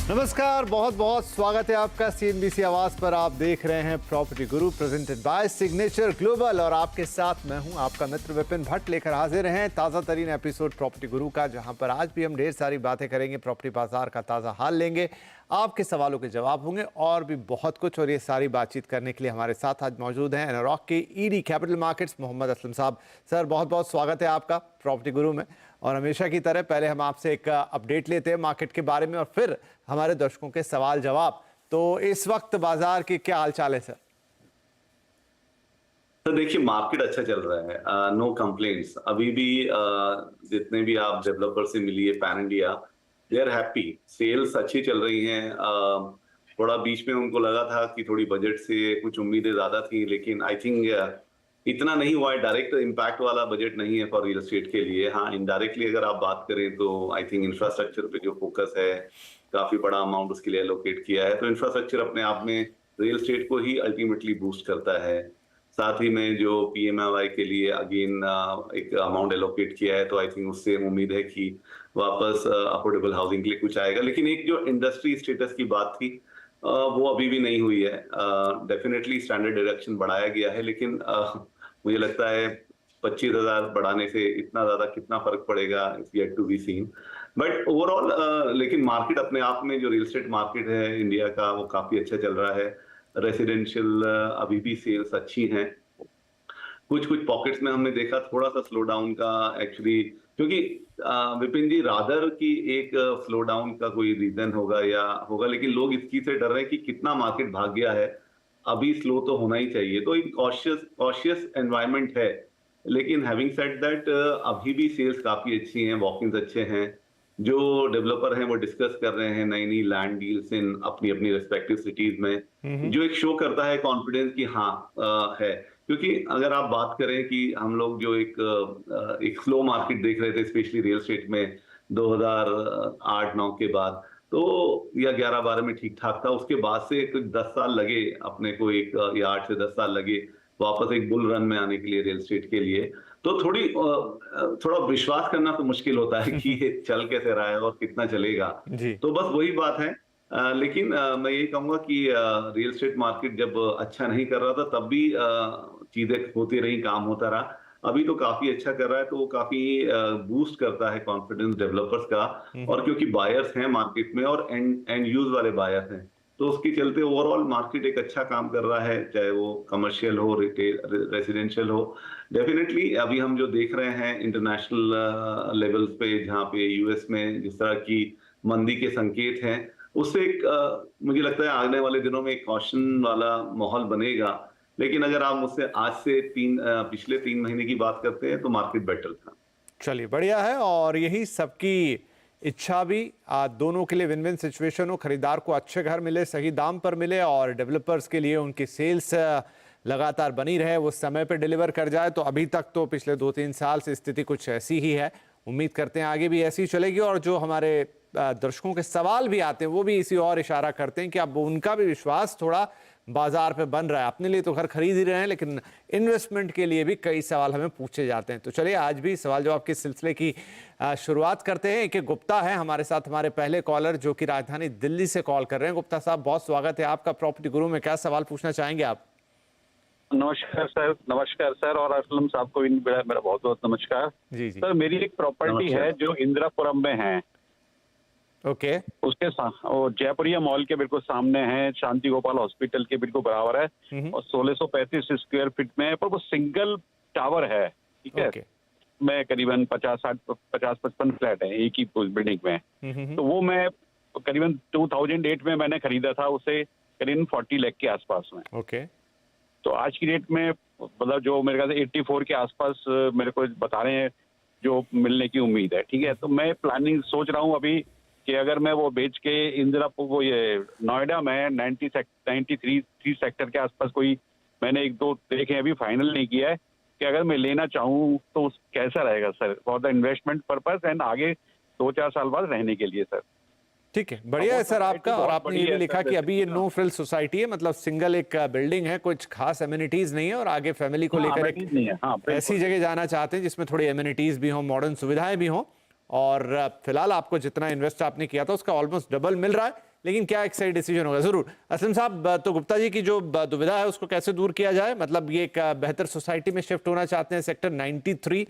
नमस्कार, बहुत बहुत स्वागत है आपका CNBC आवाज पर। आप देख रहे हैं property Guru presented by signature global और आपके साथ मैं हूं आपका मित्र विपिन भट्ट लेकर हाजिर हैं ताज़ा तरीन एपिसोड प्रॉपर्टी गुरु का, जहां पर आज भी हम ढेर सारी बातें करेंगे, प्रॉपर्टी बाजार का ताज़ा हाल लेंगे, आपके सवालों के जवाब होंगे और भी बहुत कुछ। और ये सारी बातचीत करने के लिए हमारे साथ आज मौजूद हैं एनारॉक के ED capital markets Mohammad Aslam साहब। सर, बहुत बहुत स्वागत है आपका प्रॉपर्टी गुरु में। और हमेशा की तरह पहले हम आपसे एक अपडेट लेते हैं मार्केट के बारे में और फिर हमारे दर्शकों के सवाल जवाब। तो इस वक्त बाजार की क्या हालचाल है सर? तो देखिए, मार्केट अच्छा चल रहा है, नो कंप्लेंट्स। अभी भी जितने भी आप डेवलपर से मिलिए pan India, they are happy. Sales अच्छी चल रही हैं। थोड़ा बीच में उनको लगा था कि थोड़ी बजट से कुछ उम्मीदें ज्यादा थी, लेकिन आई थिंक इतना नहीं हुआ है। डायरेक्ट इम्पैक्ट वाला बजट नहीं है फॉर रियल एस्टेट के लिए। हाँ, इनडायरेक्टली अगर आप बात करें तो आई थिंक इंफ्रास्ट्रक्चर पे जो फोकस है, काफी बड़ा अमाउंट उसके लिए एलोकेट किया है। तो इंफ्रास्ट्रक्चर अपने आप में रियल एस्टेट को ही अल्टीमेटली बूस्ट करता है। साथ ही में जो PMAY के लिए अगेन एक अमाउंट एलोकेट किया है, तो आई थिंक उससे उम्मीद है कि वापस अफोर्डेबल हाउसिंग के लिए कुछ आएगा। लेकिन एक जो इंडस्ट्री स्टेटस की बात थी, वो अभी भी नहीं हुई है। डेफिनेटली स्टैंडर्ड डिडक्शन बढ़ाया गया है, लेकिन मुझे लगता है 25,000 बढ़ाने से इतना ज्यादा कितना फर्क पड़ेगा, it's yet to be seen. But overall लेकिन मार्केट अपने आप में, जो रियल एस्टेट मार्केट है इंडिया का, वो काफी अच्छा चल रहा है। रेसिडेंशियल अभी भी सेल्स अच्छी हैं। कुछ कुछ पॉकेट्स में हमने देखा थोड़ा सा स्लो डाउन का एक्चुअली, क्योंकि विपिन जी, रादर की एक स्लो डाउन का कोई रीजन होगा या होगा, लेकिन लोग इस चीज से डर रहे हैं कि कितना मार्केट भाग गया है, अभी स्लो तो होना ही चाहिए। तो एक कॉशियस एनवायरनमेंट है। लेकिन हैविंग सेड दैट, अभी भी सेल्स काफी अच्छी हैं, वॉक-इन्स अच्छे हैं। जो डेवलपर हैं वो डिस्कस कर रहे हैं नई नई लैंड डील्स इन अपनी अपनी रिस्पेक्टिव सिटीज में, जो एक शो करता है कॉन्फिडेंस कि हाँ है। क्योंकि अगर आप बात करें कि हम लोग जो एक स्लो मार्केट देख रहे थे, स्पेशली रियल एस्टेट में 2008-9 के बाद, तो या 11-12 में ठीक ठाक था। उसके बाद से कुछ 10 साल लगे अपने को, एक या 8 से 10 साल लगे वापस एक बुल रन में आने के लिए रियल एस्टेट के लिए। तो थोड़ा विश्वास करना तो मुश्किल होता है कि ये चल कैसे रहा है और कितना चलेगा। जी। तो बस वही बात है। लेकिन मैं यही कहूंगा कि रियल एस्टेट मार्केट जब अच्छा नहीं कर रहा था, तब भी चीजें होती रही, काम होता रहा। अभी तो काफी अच्छा कर रहा है, तो वो काफी बूस्ट करता है कॉन्फिडेंस डेवलपर्स का। और क्योंकि बायर्स हैं मार्केट में और एंड यूज वाले बायर्स हैं, तो उसके चलते ओवरऑल मार्केट एक अच्छा काम कर रहा है, चाहे वो कमर्शियल हो, रिटेल, रेसिडेंशियल हो। डेफिनेटली अभी हम जो देख रहे हैं इंटरनेशनल लेवल्स पे, जहाँ पे US में जिस तरह की मंदी के संकेत हैं, उससे मुझे लगता है आने वाले दिनों में एक कॉशन वाला माहौल बनेगा। लेकिन अगर आप मुझसे आज से पिछले 3 महीने की बात करते हैं, तो मार्केट बेटर था। चलिए, बढ़िया है और यही सबकी इच्छा भी, दोनों के लिए विन विन सिचुएशन हो, खरीदार को अच्छे घर मिले, सही दाम पर मिले और डेवलपर्स के लिए उनकी सेल्स लगातार बनी रहे, वो समय पर डिलीवर कर जाए। तो अभी तक तो पिछले 2-3 साल से स्थिति कुछ ऐसी ही है, उम्मीद करते हैं आगे भी ऐसी चलेगी। और जो हमारे दर्शकों के सवाल भी आते हैं वो भी इसी और इशारा करते हैं कि अब उनका भी विश्वास थोड़ा बाजार पे बन रहा है। अपने लिए तो घर खरीद ही रहे हैं, लेकिन इन्वेस्टमेंट के लिए भी कई सवाल हमें पूछे जाते हैं। तो चलिए, आज भी सवाल जवाब के सिलसिले की शुरुआत करते हैं। एक गुप्ता है हमारे साथ, हमारे पहले कॉलर, जो कि राजधानी दिल्ली से कॉल कर रहे हैं। गुप्ता साहब, बहुत स्वागत है आपका प्रॉपर्टी गुरु में। क्या सवाल पूछना चाहेंगे आप? नमस्कार सर। नमस्कार सर, और असलम साहब को भी मेरा बहुत बहुत नमस्कार। जी जी। सर, मेरी एक प्रॉपर्टी है जो इंदिरापुरम में है। ओके। उसके वो जयपुरिया मॉल के बिल्कुल सामने है, शांति गोपाल हॉस्पिटल के बिल्कुल बराबर है और 1635 स्क्वायर फीट में है, पर वो सिंगल टावर है। ठीक है। मैं करीबन 50-55 फ्लैट है एक ही बिल्डिंग में। तो वो मैं करीबन 2008 में मैंने खरीदा था उसे, करीबन 40 लाख के आसपास में। ओके। तो आज की डेट में मतलब जो मेरे ख्याल से 84 के आसपास मेरे को बता रहे हैं जो मिलने की उम्मीद है। ठीक है। तो मैं प्लानिंग सोच रहा हूँ अभी कि अगर मैं वो बेच के इंदिरापुर, वो ये नोएडा में 93 सेक्टर के आसपास कोई मैंने 1-2 देखे, अभी फाइनल नहीं किया है, कि अगर मैं लेना चाहूँ तो कैसा रहेगा sir, for the investment purpose and आगे 2-4 साल बाद रहने के लिए सर। ठीक है, बढ़िया है सर आपका। और आपने ये भी लिखा कि अभी ये नो फ्रिल सोसाइटी है, मतलब सिंगल एक बिल्डिंग है, कुछ खास एमिनिटीज नहीं है और आगे फैमिली को लेकर एक ऐसी जगह जाना चाहते हैं जिसमें थोड़ी एमिनिटीज भी हो, मॉडर्न सुविधाएं भी हों और फिलहाल आपको जितना इन्वेस्ट आपने किया था उसका ऑलमोस्ट डबल मिल रहा है, लेकिन क्या एक सही डिसीजन होगा जरूर। असलम साहब, तो गुप्ता जी की जो दुविधा है उसको कैसे दूर किया जाए? मतलब ये एक बेहतर सोसाइटी में शिफ्ट होना चाहते हैं सेक्टर 93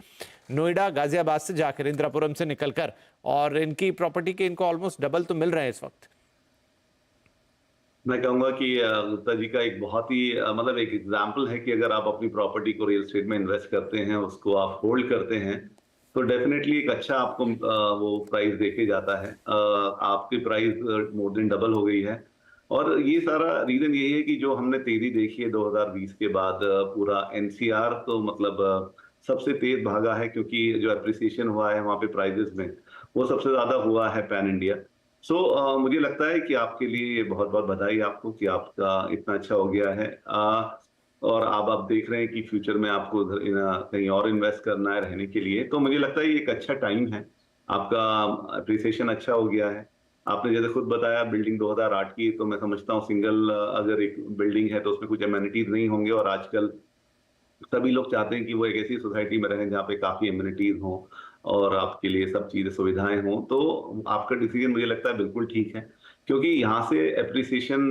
नोएडा गाजियाबाद से जाकर, इंदिरापुरम से निकलकर, और इनकी प्रॉपर्टी के इनको ऑलमोस्ट डबल तो मिल रहे हैं इस वक्त। मैं कहूंगा कि गुप्ता जी का एक बहुत ही मतलब एक एग्जाम्पल है कि अगर आप अपनी प्रॉपर्टी को रियल एस्टेट में इन्वेस्ट करते हैं, उसको आप होल्ड करते हैं, तो डेफिनेटली एक अच्छा आपको वो प्राइस देके जाता है। आपकी प्राइस मोर देन डबल हो गई है, और ये सारा रीजन यही है कि जो हमने तेजी देखी है 2020 के बाद, पूरा एनसीआर तो मतलब सबसे तेज भागा है, क्योंकि जो एप्रिसिएशन हुआ है वहाँ पे प्राइजेस में, वो सबसे ज्यादा हुआ है पैन इंडिया। सो मुझे लगता है कि आपके लिए बहुत बहुत बधाई आपको कि आपका इतना अच्छा हो गया है। और अब आप देख रहे हैं कि फ्यूचर में आपको कहीं और इन्वेस्ट करना है रहने के लिए, तो मुझे लगता है ये एक अच्छा टाइम है। आपका अप्रिसिएशन अच्छा हो गया है। आपने जैसे खुद बताया बिल्डिंग 2008 की, तो मैं समझता हूँ सिंगल अगर एक बिल्डिंग है तो उसमें कुछ एमेनिटीज नहीं होंगे, और आजकल सभी लोग चाहते हैं कि वो एक ऐसी सोसाइटी में रहें जहाँ पे काफी एमिनिटीज हों और आपके लिए सब चीजें सुविधाएं हों। तो आपका डिसीजन मुझे लगता है बिल्कुल ठीक है, क्योंकि यहाँ से एप्रिसिएशन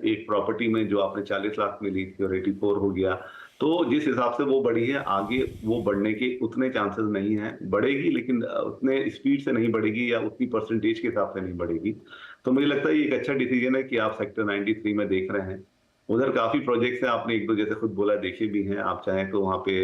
एक प्रॉपर्टी में जो आपने 40 लाख में ली थी और 84 हो गया, तो जिस हिसाब से वो बढ़ी है, आगे वो बढ़ने के उतने चांसेस नहीं है। बढ़ेगी लेकिन उतने स्पीड से नहीं बढ़ेगी, या उतनी परसेंटेज के हिसाब से नहीं बढ़ेगी। तो मुझे लगता है ये एक अच्छा डिसीजन है कि आप सेक्टर 93 में देख रहे हैं। उधर काफी प्रोजेक्ट्स हैं, आपने एक दो जैसे खुद बोला देखे भी हैं। आप चाहें तो वहाँ पे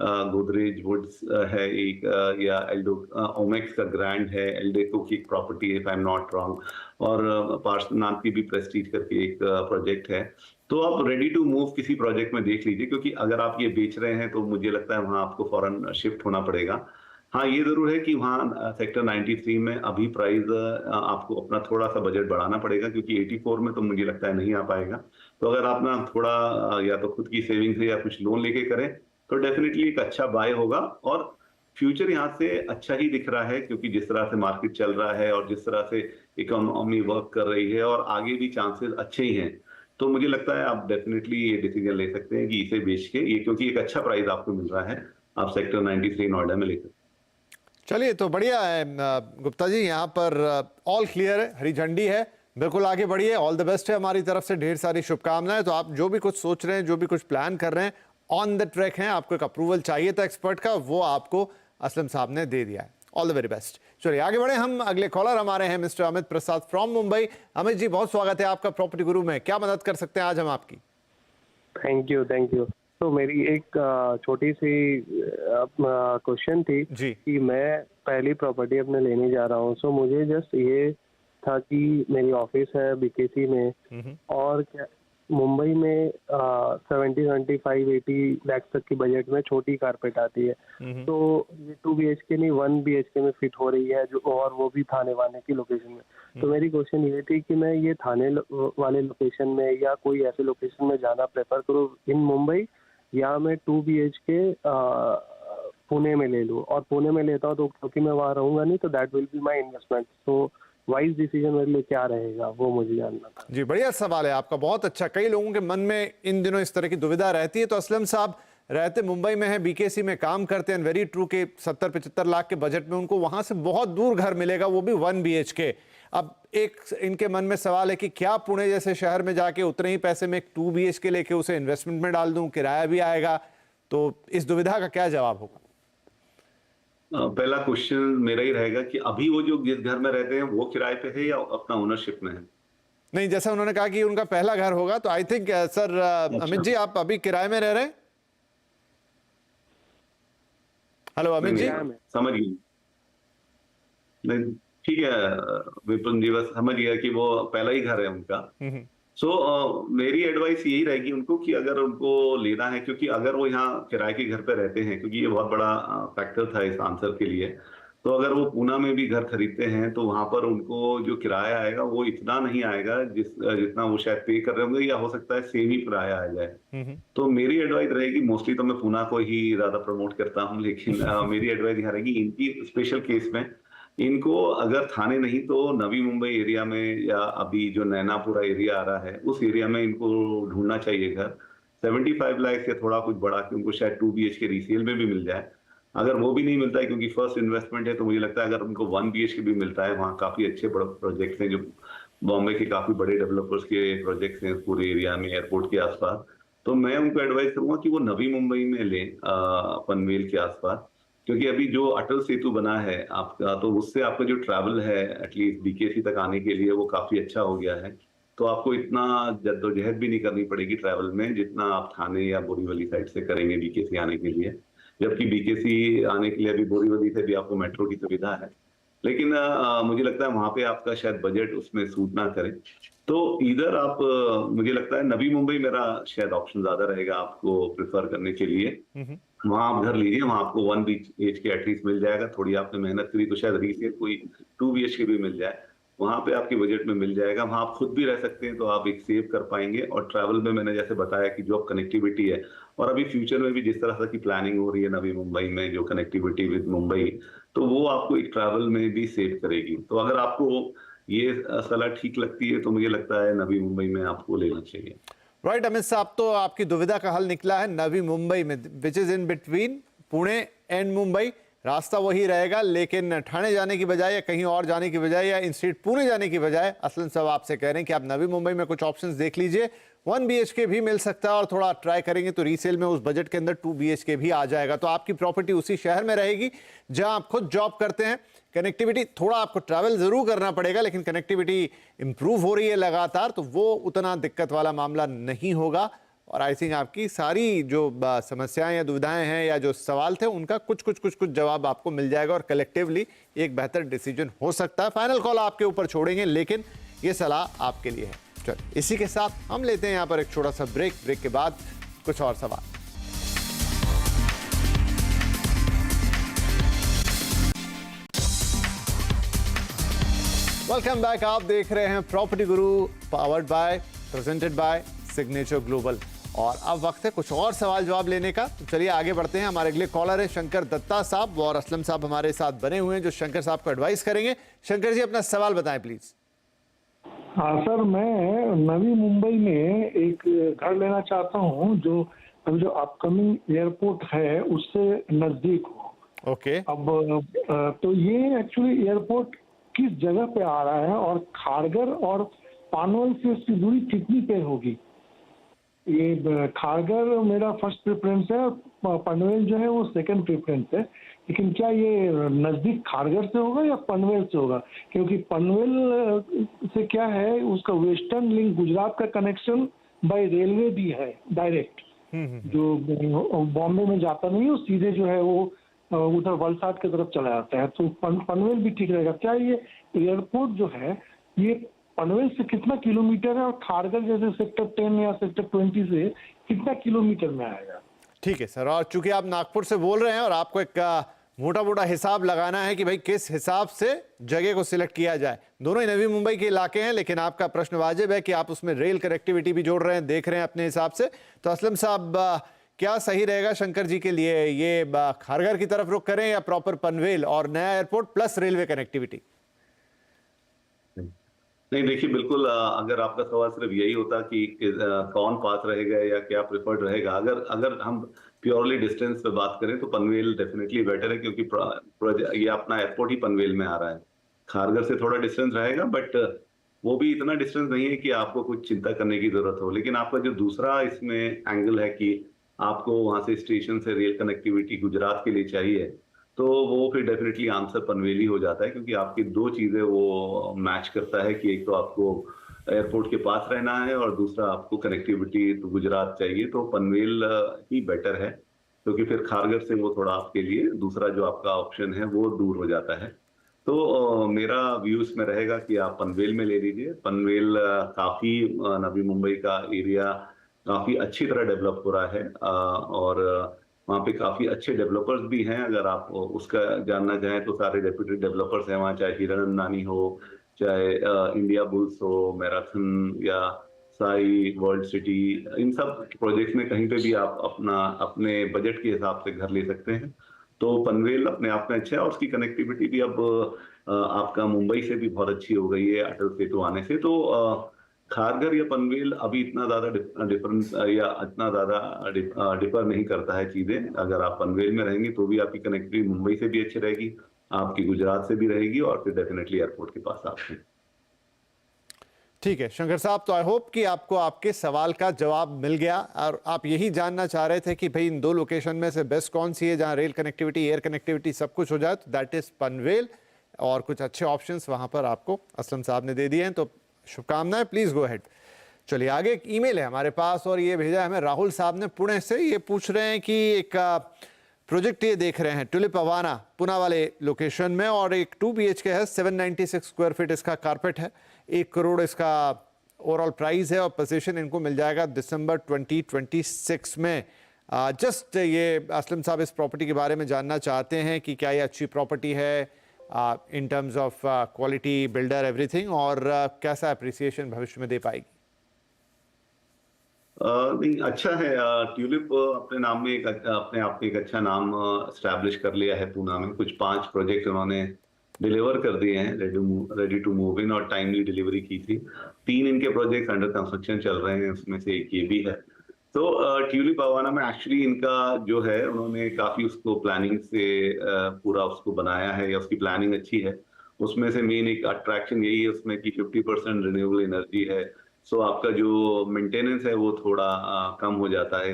गोदरेज वुड्स है एक, या एल्डो ओमेक्स का ग्रैंड है, एल्डेको की एक प्रॉपर्टी है if I am not wrong, और पार्श्वनाथ की भी प्रेस्टीज करके एक प्रोजेक्ट है। तो आप रेडी टू मूव किसी प्रोजेक्ट में देख लीजिए, क्योंकि अगर आप ये बेच रहे हैं तो मुझे लगता है वहाँ आपको फौरन शिफ्ट होना पड़ेगा। हाँ, ये जरूर है कि वहाँ सेक्टर 93 में अभी प्राइस आपको अपना थोड़ा सा बजट बढ़ाना पड़ेगा, क्योंकि 84 में तो मुझे लगता है नहीं आ पाएगा। तो अगर आप ना थोड़ा या तो खुद की सेविंग से या कुछ लोन लेके करें, तो डेफिनेटली एक अच्छा बाय होगा। और फ्यूचर यहाँ से अच्छा ही दिख रहा है, क्योंकि जिस तरह से मार्केट चल रहा है और जिस तरह से इकोनॉमी वर्क कर रही है, और आगे भी चांसेस अच्छे ही हैं। तो मुझे लगता है आप डेफिनेटली ये डिसीजन ले सकते हैं कि इसे बेच के, ये क्योंकि एक अच्छा प्राइस आपको मिल रहा है, आप सेक्टर 93 नोएडा में ले सकते हैं। चलिए, तो बढ़िया है गुप्ता जी, यहाँ पर ऑल क्लियर है, हरी झंडी है, बिल्कुल आगे बढ़िए। ऑल द बेस्ट है हमारी तरफ से, ढेर सारी शुभकामनाएं। तो आप जो भी कुछ सोच रहे हैं, जो भी कुछ प्लान कर रहे हैं, ऑन द ट्रैक हैं। आपको एक अप्रूवल चाहिए था एक्सपर्ट का, वो आपको असलम साहब ने दे दिया है। All the very best. चलिए आगे बढ़े हम। अगले कॉलर हमारे हैं मिस्टर अमित प्रसाद फ्रॉम मुंबई। अमित जी, बहुत स्वागत है आपका प्रॉपर्टी गुरु में। क्या मदद कर सकते हैं आज हम आपकी? Thank you. तो मेरी एक छोटी सी क्वेश्चन थी जी। कि मैं पहली प्रॉपर्टी अपने लेने जा रहा हूँ। सो मुझे जस्ट ये था कि मेरी ऑफिस है बीकेसी में, और क्या मुंबई में 70-75-80 लाख तक की बजट में छोटी कारपेट आती है। तो ये 2 BHK नहीं 1 BHK में फिट हो रही है, जो और वो भी थाने वाने की लोकेशन में। तो मेरी क्वेश्चन ये थी कि मैं ये थाने वाले लोकेशन में या कोई ऐसे लोकेशन में जाना प्रेफर करूँ इन मुंबई, या मैं 2 BHK पुणे में ले लूँ। और पुणे में लेता हूँ तो क्योंकि मैं वहाँ रहूंगा नहीं, तो that will be my investment. तो वाइज डिसीजन मेरे लिए क्या रहेगा, वो मुझे जानना था। जी, बढ़िया सवाल है आपका, बहुत अच्छा। कई लोगों के मन में इन दिनों इस तरह की दुविधा रहती है। तो असलम साहब रहते मुंबई में है, बीकेसी में काम करते हैं, वेरी ट्रू के 70-75 लाख के बजट में उनको वहां से बहुत दूर घर मिलेगा, वो भी 1 BHK। अब एक इनके मन में सवाल है कि क्या पुणे जैसे शहर में जाके उतने ही पैसे में एक 2 BHK लेके उसे इन्वेस्टमेंट में डाल दूं, किराया भी आएगा? तो इस दुविधा का क्या जवाब होगा? पहला क्वेश्चन मेरा ही रहेगा कि अभी वो जो जिस घर में रहते हैं वो किराए पे है या अपना ओनरशिप में है? नहीं, जैसा उन्होंने कहा कि उनका पहला घर होगा, तो I think sir Amit ji आप अभी किराए में रह रहे हैं? हेलो अमित जी, समझ गई। नहीं, ठीक है विपुल जी, बस समझ गया कि वो पहला ही घर है उनका। सो मेरी एडवाइस यही रहेगी उनको कि अगर उनको लेना है, क्योंकि अगर वो यहाँ किराए के घर पे रहते हैं, क्योंकि ये बहुत बड़ा फैक्टर था इस आंसर के लिए, तो अगर वो पूना में भी घर खरीदते हैं तो वहां पर उनको जो किराया आएगा वो इतना नहीं आएगा जितना वो शायद पे कर रहे होंगे, या हो सकता है सेम ही किराया आ जाए। तो मेरी एडवाइस रहेगी, मोस्टली तो मैं पूना को ही ज्यादा प्रमोट करता हूँ, लेकिन मेरी एडवाइस यहाँ रहेगी इनकी स्पेशल केस में, इनको अगर थाने नहीं तो नवी मुंबई एरिया में, या अभी जो नैनापुरा एरिया आ रहा है उस एरिया में इनको ढूंढना चाहिए घर। 75 लाख से थोड़ा कुछ बड़ा कि उनको शायद 2 BHK रीसेल में भी मिल जाए। अगर वो भी नहीं मिलता है क्योंकि फर्स्ट इन्वेस्टमेंट है, तो मुझे लगता है अगर उनको 1 BHK भी मिलता है, वहाँ काफी अच्छे प्रोजेक्ट्स हैं, जो बॉम्बे के काफी बड़े डेवलपर्स के प्रोजेक्ट्स हैं पूरे एरिया में एयरपोर्ट के आसपास, तो मैं उनको एडवाइस करूंगा कि वो नवी मुंबई में लें पनवेल के आसपास, क्योंकि अभी जो अटल सेतु बना है आपका, तो उससे आपका जो ट्रैवल है एटलीस्ट बीकेसी तक आने के लिए वो काफी अच्छा हो गया है। तो आपको इतना जद्दोजहद भी नहीं करनी पड़ेगी ट्रैवल में, जितना आप थाने या बोरीवली साइड से करेंगे बीकेसी आने के लिए। जबकि बीकेसी आने के लिए अभी बोरीवली से भी आपको मेट्रो की सुविधा है, लेकिन मुझे लगता है वहां पे आपका शायद बजट उसमें सूट ना करे। तो इधर आप मुझे लगता है नवी मुंबई मेरा शायद ऑप्शन ज्यादा रहेगा आपको प्रेफर करने के लिए। वहां आप घर लीजिए, वहां आपको 1 BHK एटलीस्ट मिल जाएगा। थोड़ी आपने मेहनत करी तो शायद रीसेल कोई 2 BHK भी मिल जाए, वहां पे आपके बजट में मिल जाएगा। वहां आप खुद भी रह सकते हैं, तो आप एक सेव कर पाएंगे। और ट्रैवल में मैंने जैसे बताया कि जो अब कनेक्टिविटी है, और अभी फ्यूचर में भी जिस तरह से की प्लानिंग हो रही है नवी मुंबई में, जो कनेक्टिविटी विद मुंबई, तो वो आपको एक ट्रैवल में भी सेव करेगी। तो अगर आपको ये सलाह ठीक लगती है, तो मुझे लगता है नवी मुंबई में आपको लेना चाहिए। राइट अमित साहब, तो आपकी दुविधा का हल निकला है नवी मुंबई में, which is in between Pune and Mumbai. रास्ता वही रहेगा, लेकिन ठाणे जाने की बजाय या कहीं और जाने की बजाय या इंस्टीट्यूट पुणे जाने की बजाय असलन साहब आपसे कह रहे हैं कि आप नवी मुंबई में कुछ ऑप्शंस देख लीजिए। 1 BHK भी मिल सकता है, और थोड़ा ट्राई करेंगे तो रीसेल में उस बजट के अंदर 2 BHK भी आ जाएगा। तो आपकी प्रॉपर्टी उसी शहर में रहेगी जहां आप खुद जॉब करते हैं। कनेक्टिविटी, थोड़ा आपको ट्रैवल जरूर करना पड़ेगा, लेकिन कनेक्टिविटी इंप्रूव हो रही है लगातार, तो वो उतना दिक्कत वाला मामला नहीं होगा। और आई थिंक आपकी सारी जो समस्याएं या दुविधाएं हैं या जो सवाल थे, उनका कुछ जवाब आपको मिल जाएगा, और कलेक्टिवली एक बेहतर डिसीजन हो सकता है। फाइनल कॉल आपके ऊपर छोड़ेंगे, लेकिन ये सलाह आपके लिए है। चलो, इसी के साथ हम लेते हैं यहाँ पर एक छोटा सा ब्रेक के बाद कुछ और सवाल। वेलकम बैक, आप देख रहे हैं property Guru, powered by, presented by signature global. और अब वक्त है कुछ और सवाल जवाब लेने का। तो चलिए आगे बढ़ते हैं। हमारे अगले कॉलर है शंकर दत्ता साहब, और असलम साहब हमारे साथ बने हुए हैं जो शंकर साहब को एडवाइस करेंगे। शंकर जी, अपना सवाल बताएं प्लीज। हाँ सर, मैं नवी मुंबई में एक घर लेना चाहता हूँ जो अभी जो अपकमिंग एयरपोर्ट है उससे नजदीक हो। ओके। अब तो ये एक्चुअली एयरपोर्ट किस जगह पे आ रहा है, और खारगर और पानवल से इसकी दूरी कितनी पे होगी? ये खारगर मेरा फर्स्ट प्रेफरेंस है, पनवेल जो है वो सेकंड प्रेफरेंस है। लेकिन क्या ये नजदीक खारगर से होगा या पनवेल से होगा? क्योंकि पनवेल से क्या है, उसका वेस्टर्न लिंक गुजरात का कनेक्शन बाय रेलवे भी है डायरेक्ट, जो बॉम्बे में जाता नहीं है, सीधे जो है वो उधर वलसाड की तरफ चला जाता है। तो पनवेल भी ठीक रहेगा। क्या ये एयरपोर्ट जो है ये पनवेल से कितना किलोमीटर है, और खारगर जैसे सेक्टर 10 या सेक्टर 20 से कितना किलोमीटर में आएगा? ठीक है सर, और चूंकि आप नागपुर से बोल रहे हैं और आपको एक मोटा हिसाब लगाना है कि भाई किस हिसाब से जगह को सिलेक्ट किया जाए। दोनों ही नवी मुंबई के इलाके हैं, लेकिन आपका प्रश्न वाजिब है कि आप उसमें रेल कनेक्टिविटी भी जोड़ रहे हैं, देख रहे हैं अपने हिसाब से। तो असलम साहब, क्या सही रहेगा शंकर जी के लिए, ये खारगर की तरफ रुख करें या प्रॉपर पनवेल और नया एयरपोर्ट प्लस रेलवे कनेक्टिविटी? नहीं, देखिए बिल्कुल, अगर आपका सवाल सिर्फ यही होता कि कौन पास रहेगा या क्या प्रेफर्ड रहेगा, अगर हम प्योरली डिस्टेंस पे बात करें तो पनवेल डेफिनेटली बेटर है, क्योंकि ये अपना एयरपोर्ट ही पनवेल में आ रहा है। खारगर से थोड़ा डिस्टेंस रहेगा, बट वो भी इतना डिस्टेंस नहीं है कि आपको कुछ चिंता करने की जरूरत हो। लेकिन आपका जो दूसरा इसमें एंगल है कि आपको वहां से स्टेशन से रेल कनेक्टिविटी गुजरात के लिए चाहिए, तो वो फिर डेफिनेटली आंसर पनवेल ही हो जाता है, क्योंकि आपकी दो चीजें वो मैच करता है कि एक तो आपको एयरपोर्ट के पास रहना है और दूसरा आपको कनेक्टिविटी तो गुजरात चाहिए। तो पनवेल ही बेटर है, क्योंकि फिर खारगर से वो थोड़ा आपके लिए दूसरा जो आपका ऑप्शन है वो दूर हो जाता है। तो मेरा व्यू इसमें रहेगा कि आप पनवेल में ले लीजिए। पनवेल काफी नवी मुंबई का एरिया काफी अच्छी तरह डेवलप हो रहा है, और वहाँ पे काफी अच्छे डेवलपर्स भी हैं। अगर आप उसका जानना चाहें तो सारे डेप्यूटी डेवलपर्स हैं वहाँ, चाहे हिरनंदानी हो, चाहे इंडिया बुल्स हो, मैराथन या साई वर्ल्ड सिटी, इन सब प्रोजेक्ट्स में कहीं पे भी आप अपने बजट के हिसाब से घर ले सकते हैं। तो पनवेल अपने आप में अच्छा है, और उसकी कनेक्टिविटी भी अब आपका मुंबई से भी बहुत अच्छी हो गई है अटल सेतु आने से। तो खारघर या पनवेल अभी इतना ज्यादा डिफरेंस या इतना ज्यादा डिफर नहीं करता है चीजें। अगर आप पनवेल में रहेंगे तो भी आपकी कनेक्टिविटी मुंबई से भी अच्छी रहेगी, आपकी गुजरात से भी रहेगी, और फिर डेफिनेटली एयरपोर्ट के पास आप हैं। ठीक है शंकर साहब, तो आई होप कि आपको आपके सवाल का जवाब मिल गया और आप यही जानना चाह रहे थे कि भाई इन दो लोकेशन में से बेस्ट कौन सी है जहां रेल कनेक्टिविटी, एयर कनेक्टिविटी सब कुछ हो जाए, तो दैट इज पनवेल। और कुछ अच्छे ऑप्शंस वहां पर आपको असलम साहब ने दे दिए हैं, तो शुभकामनाएं, प्लीज गो अहेड। चलिए आगे एक ईमेल है हमारे पास और ये भेजा है हमें राहुल साहब ने पुणे से। ये पूछ रहे हैं कि एक प्रोजेक्ट ये देख रहे हैं टुलिप अवाना पुणे वाले लोकेशन में, और एक 2 BHK है, 796 स्क्वायर फीट इसका कारपेट है, 1 करोड़ इसका ओवरऑल प्राइस है और पोजीशन इनको मिल जाएगा दिसंबर 2026 में। जस्ट ये असलम साहब इस प्रॉपर्टी के बारे में जानना चाहते हैं कि क्या ये अच्छी प्रॉपर्टी है in terms of quality, builder, everything, और कैसा अप्रिसिएशन भविष्य में दे पाएगी? नहीं, अच्छा है। ट्यूलिप अपने नाम में अपने आप में एक अच्छा नाम एस्टैब्लिश कर लिया है पूना में। कुछ 5 प्रोजेक्ट उन्होंने डिलीवर कर दिए हैं, रेडी टू मूव इन, और टाइमली डिलीवरी की थी। 3 इनके प्रोजेक्ट अंडर कंस्ट्रक्शन चल रहे हैं, उसमें से एक ये भी है। तो ट्यूलिप अवाना में एक्चुअली इनका जो है, उन्होंने काफी उसको प्लानिंग से पूरा उसको बनाया है, या उसकी प्लानिंग अच्छी है। उसमें से मेन एक अट्रैक्शन यही है उसमें कि 50% रिन्यूएबल एनर्जी है। सो आपका जो मेंटेनेंस है वो थोड़ा कम हो जाता है।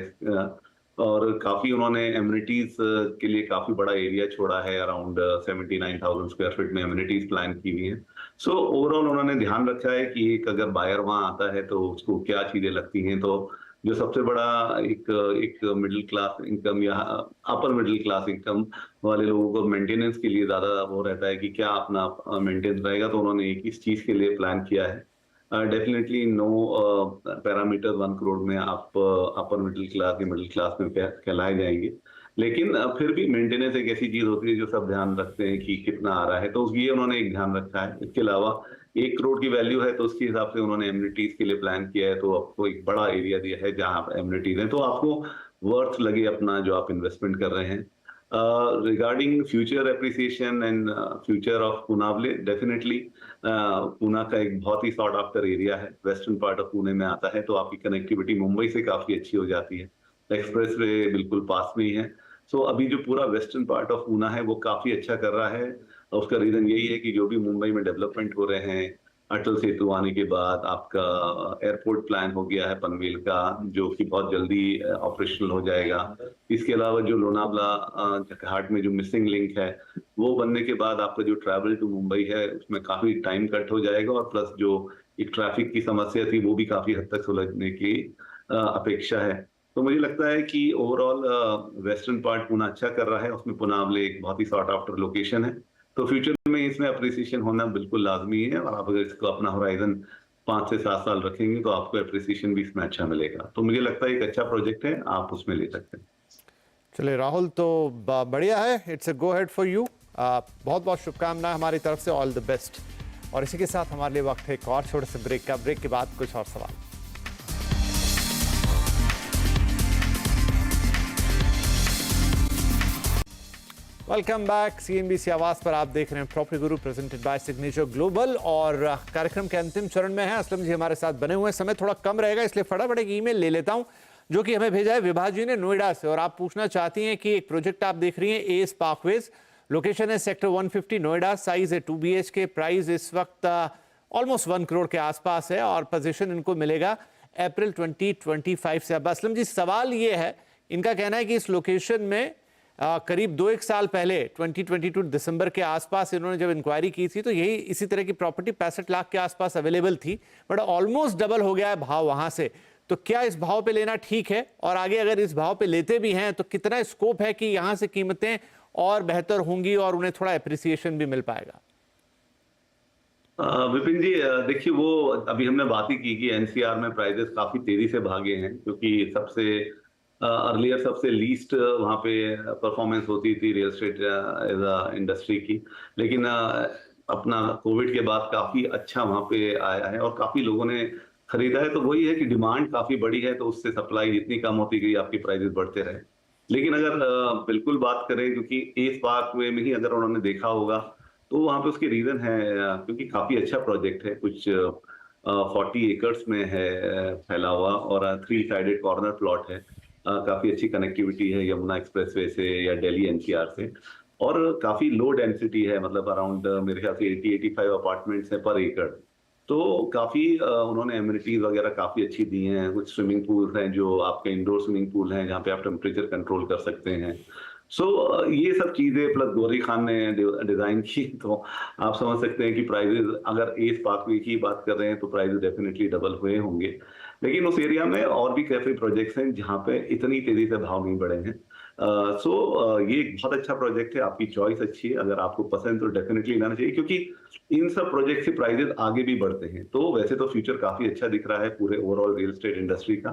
और काफी उन्होंने एमिनिटीज के लिए काफी बड़ा एरिया छोड़ा है, अराउंड 79,000 स्क्वायर फीट में एमिनिटीज प्लान की हुई है। सो ओवरऑल उन्होंने ध्यान रखा है कि एक अगर बायर वहां आता है तो उसको क्या चीजें लगती हैं। तो जो सबसे बड़ा एक मिडिल क्लास इनकम या अपर मिडिल क्लास इनकम वाले लोगों को मेंटेनेंस के लिए ज्यादा वो रहता है कि क्या अपना मेंटेनेंस रहेगा, तो उन्होंने एक इस चीज के लिए प्लान किया है। डेफिनेटली नो पैरामीटर 1 करोड़ में आप अपर मिडिल क्लास या मिडिल क्लास में कहलाए जाएंगे। लेकिन फिर भी मेंटेनेंस एक ऐसी चीज होती है जो सब ध्यान रखते हैं कि कितना आ रहा है, तो ये उन्होंने एक ध्यान रखा है। इसके अलावा 1 करोड़ की वैल्यू है, तो उसके हिसाब से उन्होंने एमिनिटीज के लिए प्लान किया है। तो आपको एक बड़ा एरिया दिया है जहां एमिनिटीज है, तो आपको वर्थ लगे अपना जो आप इन्वेस्टमेंट कर रहे हैं। Regarding future appreciation and future of Punawale, definitely Poona का एक बहुत ही सॉर्ट आफ्टर एरिया है, वेस्टर्न पार्ट ऑफ पुणे में आता है, तो आपकी कनेक्टिविटी मुंबई से काफी अच्छी हो जाती है। एक्सप्रेस वे बिल्कुल पास में ही है। सो अभी जो पूरा वेस्टर्न पार्ट ऑफ पूना है वो काफी अच्छा कर रहा है। और उसका रीजन यही है कि जो भी मुंबई में डेवलपमेंट हो रहे हैं, अटल सेतु आने के बाद आपका एयरपोर्ट प्लान हो गया है पनवेल का, जो कि बहुत जल्दी ऑपरेशनल हो जाएगा। इसके अलावा जो लोनावला घाट में जो मिसिंग लिंक है वो बनने के बाद आपका जो ट्रैवल टू मुंबई है उसमें काफी टाइम कट हो जाएगा, और प्लस जो एक ट्रैफिक की समस्या थी वो भी काफी हद तक सुलझने की अपेक्षा है। तो मुझे लगता है कि ओवरऑल वेस्टर्न पार्ट पुणे अच्छा कर रहा है, उसमें पुनावले एक बहुत ही सॉर्ट आफ्टर लोकेशन है। तो फ्यूचर में इसमें अप्रिसिएशन होना बिल्कुल लाजमी है, और आप अगर इसको अपना होराइजन 5 से 7 साल रखेंगे तो आपको अप्रिसिएशन भी इसमें अच्छा मिलेगा। तो मुझे लगता है एक अच्छा प्रोजेक्ट है, आप उसमें ले सकते हैं। चलिए राहुल, तो बढ़िया है, it's a go head for you. बहुत बहुत शुभकामनाएं हमारी तरफ से, ऑल द बेस्ट। और इसी के साथ हमारे लिए वक्त है एक और छोटे से ब्रेक का। ब्रेक के बाद कुछ और सवाल। Welcome back. CNBC आवाज पर आप देख रहे हैं property Guru presented by signature global, और कार्यक्रम के अंतिम चरण में है। असलम जी हमारे साथ बने हुए हैं, समय थोड़ा कम रहेगा इसलिए फटाफट एक ईमेल ले लेता हूं जो कि हमें भेजा है विभा जी ने नोएडा से, और आप पूछना चाहती हैं कि एक प्रोजेक्ट आप देख रही हैं एस पार्कवेज, लोकेशन है सेक्टर 150 नोएडा, साइज है 2 BHK, प्राइस इस वक्त ऑलमोस्ट 1 करोड़ के आसपास है, और पोजीशन इनको मिलेगा अप्रैल 2025 से। अब असलम जी सवाल ये है, इनका कहना है कि इस लोकेशन में करीब 2-1 साल पहले 2022 दिसंबर के आसपास इन्होंने जब इंक्वायरी की थी तो यही इसी तरह की प्रॉपर्टी 65 लाख के आसपास अवेलेबल थी, बट ऑलमोस्ट डबल हो गया है भाव वहां से। तो क्या इस भाव पे लेना ठीक है, और आगे अगर इस भाव पे लेते भी हैं तो कितना स्कोप है कि यहां से कीमतें और बेहतर होंगी और उन्हें थोड़ा एप्रिसिएशन भी मिल पाएगा? विपिन जी, देखिए वो अभी हमने बात ही की कि एनसीआर में प्राइजेस काफी तेजी से भागे हैं, क्योंकि सबसे अर्लियर सबसे लीस्ट वहाँ पे परफॉर्मेंस होती थी real estate as a industry की। लेकिन अपना कोविड के बाद काफी अच्छा वहाँ पे आया है और काफी लोगों ने खरीदा है। तो वही है कि डिमांड काफी बड़ी है, तो उससे सप्लाई जितनी कम होती गई आपकी प्राइजेस बढ़ते रहे। लेकिन अगर बिल्कुल बात करें, क्योंकि एस पार्कवे में ही अगर उन्होंने देखा होगा तो वहाँ पे उसके रीजन है, क्योंकि काफी अच्छा प्रोजेक्ट है। कुछ 40 एकर्स में है फैला हुआ, और 3 साइडेड कॉर्नर प्लॉट है। काफी अच्छी कनेक्टिविटी है यमुना एक्सप्रेसवे से या दिल्ली एनसीआर से, और काफी लो डेंसिटी है, मतलब अराउंड मेरे ख्याल से 80-85 अपार्टमेंट्स हैं पर एकड़। तो काफी उन्होंने एमिनिटीज वगैरह काफी अच्छी दी हैं। कुछ स्विमिंग पूल्स हैं जो आपके इंडोर स्विमिंग पूल हैं जहाँ पे आप टेम्परेचर कंट्रोल कर सकते हैं। सो ये सब चीजें प्लस गौरी खान ने डिजाइन की, तो आप समझ सकते हैं कि प्राइजेस, अगर एस पार्कवे की बात कर रहे हैं तो प्राइजेस डेफिनेटली डबल हुए होंगे। लेकिन उस एरिया में और भी काफी प्रोजेक्ट्स हैं जहाँ पे इतनी तेजी से भाव नहीं बढ़े हैं। ये एक बहुत अच्छा प्रोजेक्ट है, आपकी चॉइस अच्छी है, अगर आपको पसंद तो डेफिनेटली लेना चाहिए, क्योंकि इन सब प्रोजेक्ट से प्राइजेस आगे भी बढ़ते हैं। तो वैसे तो फ्यूचर काफी अच्छा दिख रहा है पूरे ओवरऑल रियल एस्टेट इंडस्ट्री का।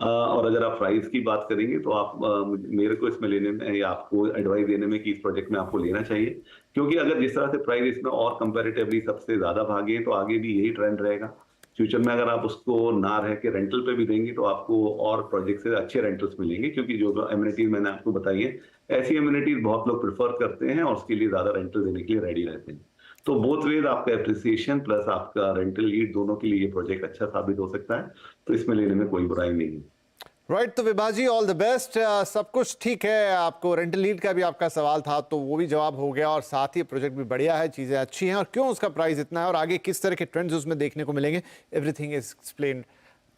और अगर आप प्राइस की बात करेंगे तो आप मेरे को इसमें लेने में या आपको एडवाइस देने में कि इस प्रोजेक्ट में आपको लेना चाहिए, क्योंकि अगर जिस तरह से प्राइस इसमें और कंपैरेटिवली सबसे ज्यादा भागे तो आगे भी यही ट्रेंड रहेगा। फ्यूचर में अगर आप उसको ना रह के रेंटल पे भी देंगे तो आपको और प्रोजेक्ट से अच्छे रेंटल्स मिलेंगे, क्योंकि जो एमिनिटीज मैंने आपको बताई है, ऐसी एमिनिटीज बहुत लोग प्रेफर करते हैं और उसके लिए ज्यादा रेंटल देने के लिए रेडी रहते हैं। तो बोथ वेज आपका एप्रिसिएशन प्लस आपका रेंटल लीड दोनों के लिए ये प्रोजेक्ट अच्छा साबित हो सकता है, तो इसमें लेने में कोई बुराई नहीं है। राइट, तो विभा जी ऑल द बेस्ट। सब कुछ ठीक है, आपको रेंटल लीड का भी आपका सवाल था तो वो भी जवाब हो गया, और साथ ही प्रोजेक्ट भी बढ़िया है, चीज़ें अच्छी हैं, और क्यों उसका प्राइस इतना है और आगे किस तरह के ट्रेंड्स उसमें देखने को मिलेंगे, एवरीथिंग इज एक्सप्लेन्ड।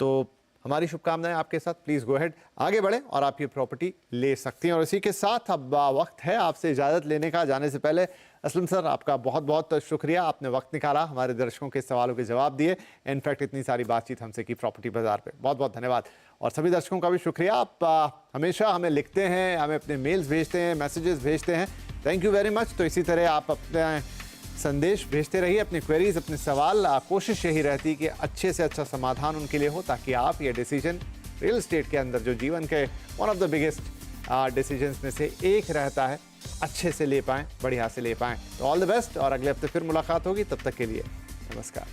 तो हमारी शुभकामनाएं आपके साथ, प्लीज़ गो अहेड, आगे बढ़ें और आप ये प्रॉपर्टी ले सकती हैं। और इसी के साथ अब वक्त है आपसे इजाज़त लेने का। जाने से पहले असलम सर, आपका बहुत बहुत शुक्रिया, आपने वक्त निकाला, हमारे दर्शकों के सवालों के जवाब दिए, इनफैक्ट इतनी सारी बातचीत हमसे की प्रॉपर्टी बाजार पे, बहुत बहुत धन्यवाद। और सभी दर्शकों का भी शुक्रिया, आप हमेशा हमें लिखते हैं, हमें अपने मेल्स भेजते हैं, मैसेजेस भेजते हैं, थैंक यू वेरी मच। तो इसी तरह आप अपने संदेश भेजते रहिए, अपनी क्वेरीज, अपने सवाल। कोशिश यही रहती कि अच्छे से अच्छा समाधान उनके लिए हो, ताकि आप ये डिसीजन रियल एस्टेट के अंदर जो जीवन के one of the biggest decisions में से एक रहता है, अच्छे से ले पाएँ, बढ़िया से ले पाएँ। तो ऑल द बेस्ट, और अगले हफ्ते फिर मुलाकात होगी, तब तक के लिए नमस्कार।